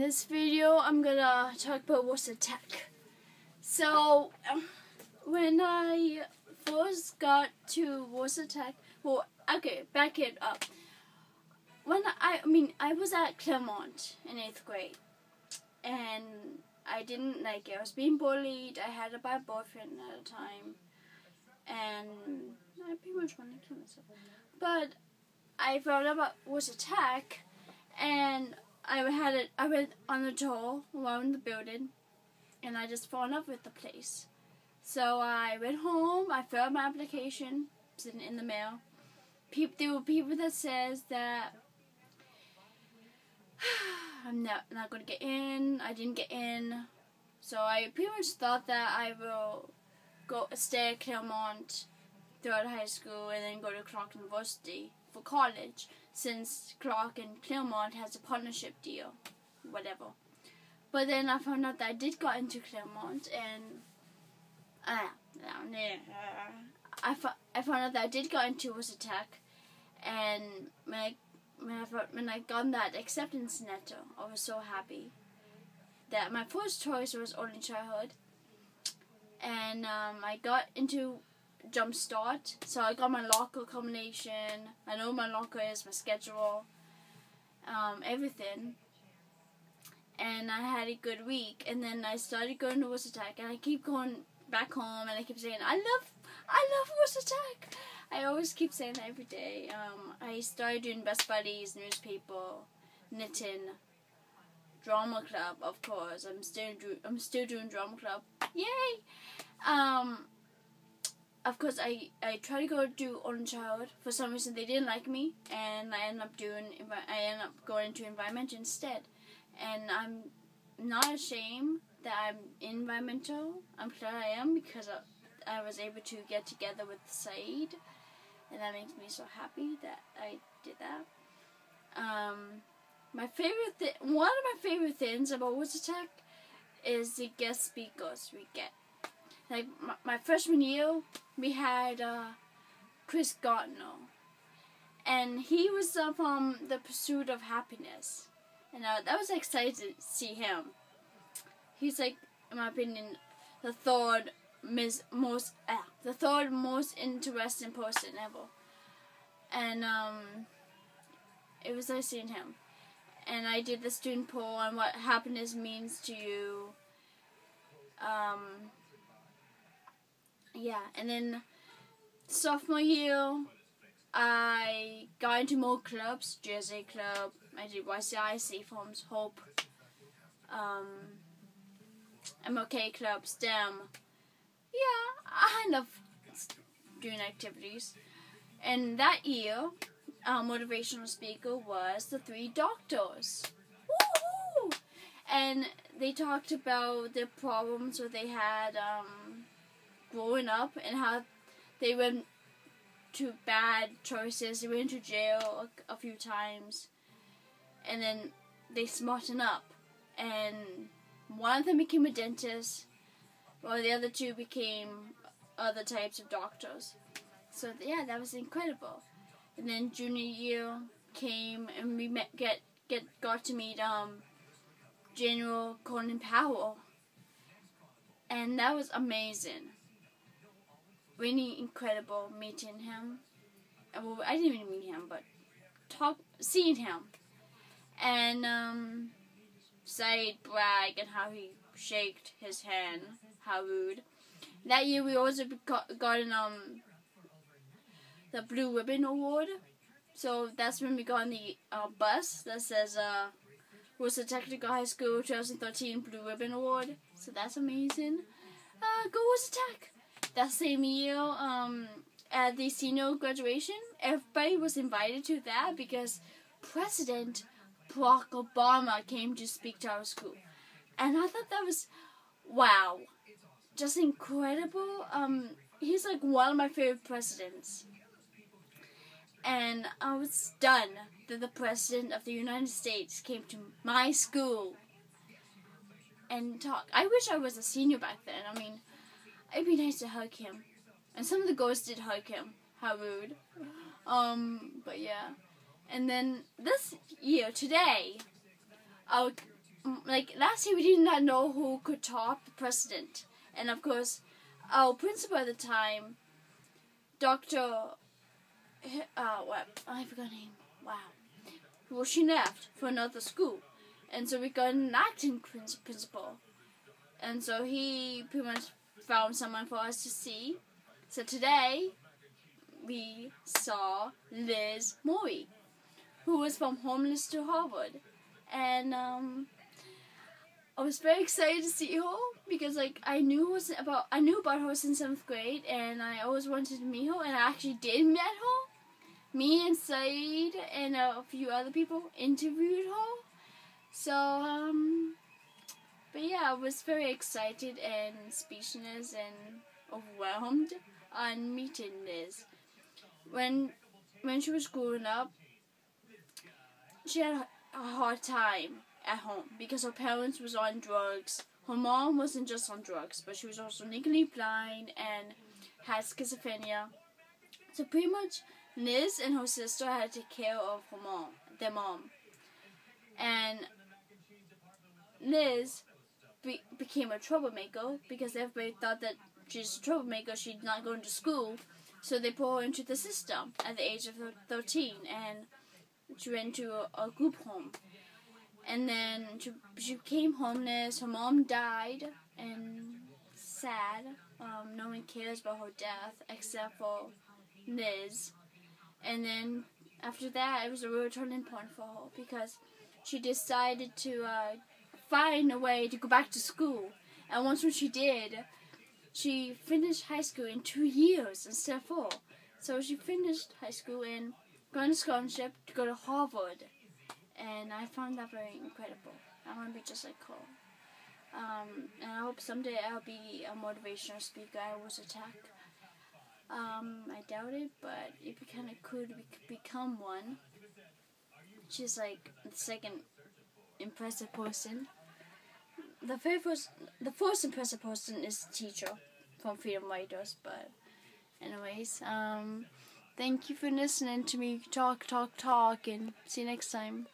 this video, I'm gonna talk about Worcester Tech. So, when I first got to Worcester Tech, well, okay, back it up. When I was at Claremont in 8th grade, and I didn't like it. I was being bullied. I had a bad boyfriend at the time, and I pretty much wanted to kill myself. But I found out about Worcester Tech, and I went on a tour around the building, and I just fell in love with the place. So I went home. I filled out my application, sitting in the mail. There were people that says that I'm not going to get in. I didn't get in. So I pretty much thought that I will stay at Claremont throughout high school and then go to Clark University for college, since Clark and Claremont has a partnership deal, whatever. But then I found out that I did go into Claremont, and I found out that I did go into Worcester Tech, and when I got that acceptance letter, I was so happy that my first choice was early childhood, and I got into Jumpstart, so I got my locker combination. I know my locker is, my schedule, everything, and I had a good week. And then I started going to Worcester Tech, and I keep going back home, and I keep saying, I love Worcester Tech. I always keep saying that every day. I started doing Best Buddies, newspaper, knitting, drama club, of course. I'm still doing drama club. Yay! Of course, I tried to go do Orange Child. For some reason, they didn't like me, and I ended up going to environmental instead. And I'm not ashamed that I'm environmental. I'm glad I am, because I was able to get together with Said, and that makes me so happy that I did that. One of my favorite things about Worcester Tech is the guest speakers we get. Like my freshman year, we had Chris Gardner, and he was from The Pursuit of Happiness, and that was exciting to see him. He's, like, in my opinion, the third most interesting person ever, and it was nice seeing him. And I did the student poll on what happiness means to you. Yeah, and then sophomore year, I got into more clubs. Jersey Club, I did YCIC Forms, Hope, MLK Club, STEM. Yeah, I love doing activities. And that year, our motivational speaker was the 3 doctors. Woohoo! And they talked about the problems that they had growing up, and how they went to bad choices. They went to jail a few times, and then they smartened up, and one of them became a dentist, while the other 2 became other types of doctors. So yeah, that was incredible. And then junior year came, and we got to meet General Colin Powell, and that was amazing. Really incredible meeting him. Well, I didn't even meet him, but seeing him, and Said brag and how he shaked his hand, how rude. That year we also got the Blue Ribbon Award. So that's when we got on the bus that says Worcester Technical High School 2013 Blue Ribbon Award. So that's amazing. Go Worcester Tech! That same year, at the senior graduation, everybody was invited to that because President Barack Obama came to speak to our school. And I thought that was, wow, just incredible. He's like one of my favorite presidents. And I was stunned that the President of the United States came to my school and talk. I wish I was a senior back then. I mean, it'd be nice to hug him. And some of the girls did hug him. How rude. But yeah. And then this year, today, our like last year we did not know who could top the president, and of course, our principal at the time, Dr. What I forgot her name. Wow. Well, she left for another school, and so we got an acting principal, and so he pretty much found someone for us to see. So today we saw Liz Maury, who was from homeless to Harvard, and I was very excited to see her because like I knew about her since 7th grade, and I always wanted to meet her, and I actually did meet her. Me and Saeed and a few other people interviewed her. So but yeah, I was very excited and speechless and overwhelmed on meeting Liz. When she was growing up, she had a hard time at home because her parents was on drugs. Her mom wasn't just on drugs, but she was also legally blind and had schizophrenia. So pretty much Liz and her sister had to take care of their mom. And Liz became a troublemaker because everybody thought that she's a troublemaker, she's not going to school. So they put her into the system at the age of 13, and she went to a group home. And then she became homeless, her mom died, and sad. No one cares about her death except for Liz. And then after that, it was a real turning point for her because she decided to find a way to go back to school. And once when she did, she finished high school in 2 years instead of 4. So she finished high school and got a scholarship to go to Harvard. And I found that very incredible. I want to be just like her. And I hope someday I'll be a motivational speaker. I was attacked. I doubt it, but if we kind of could become one, she's like the second impressive person. The first impressive person is the teacher from Freedom Writers. But anyways, thank you for listening to me talk, and see you next time.